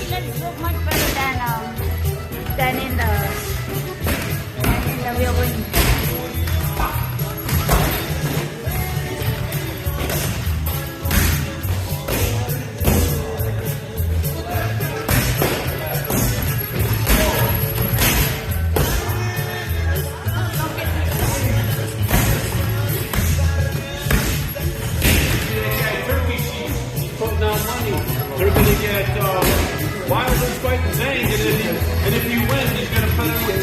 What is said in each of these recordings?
Let's look much better than in the real ring. They're going to get Wilder's fighting Zhang, and if he wins, he's going to put him with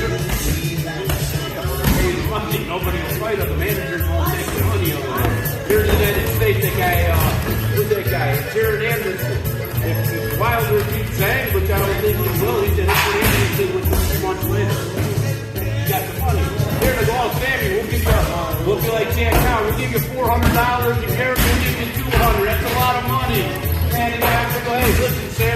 money. Nobody will fight him. The managers won't take the money over there. Here in the United States, the guy, who's that guy? Jared Anderson. If Wilder beats Zhang, which I don't think he will, he's going to put Anderson with him 2 months later. You got the money. Here to go, Sammy, we'll be like Jack Cow. We'll give you $400, and Eric will give you $200. That's a lot of money. And you have to go, hey, listen, Sam.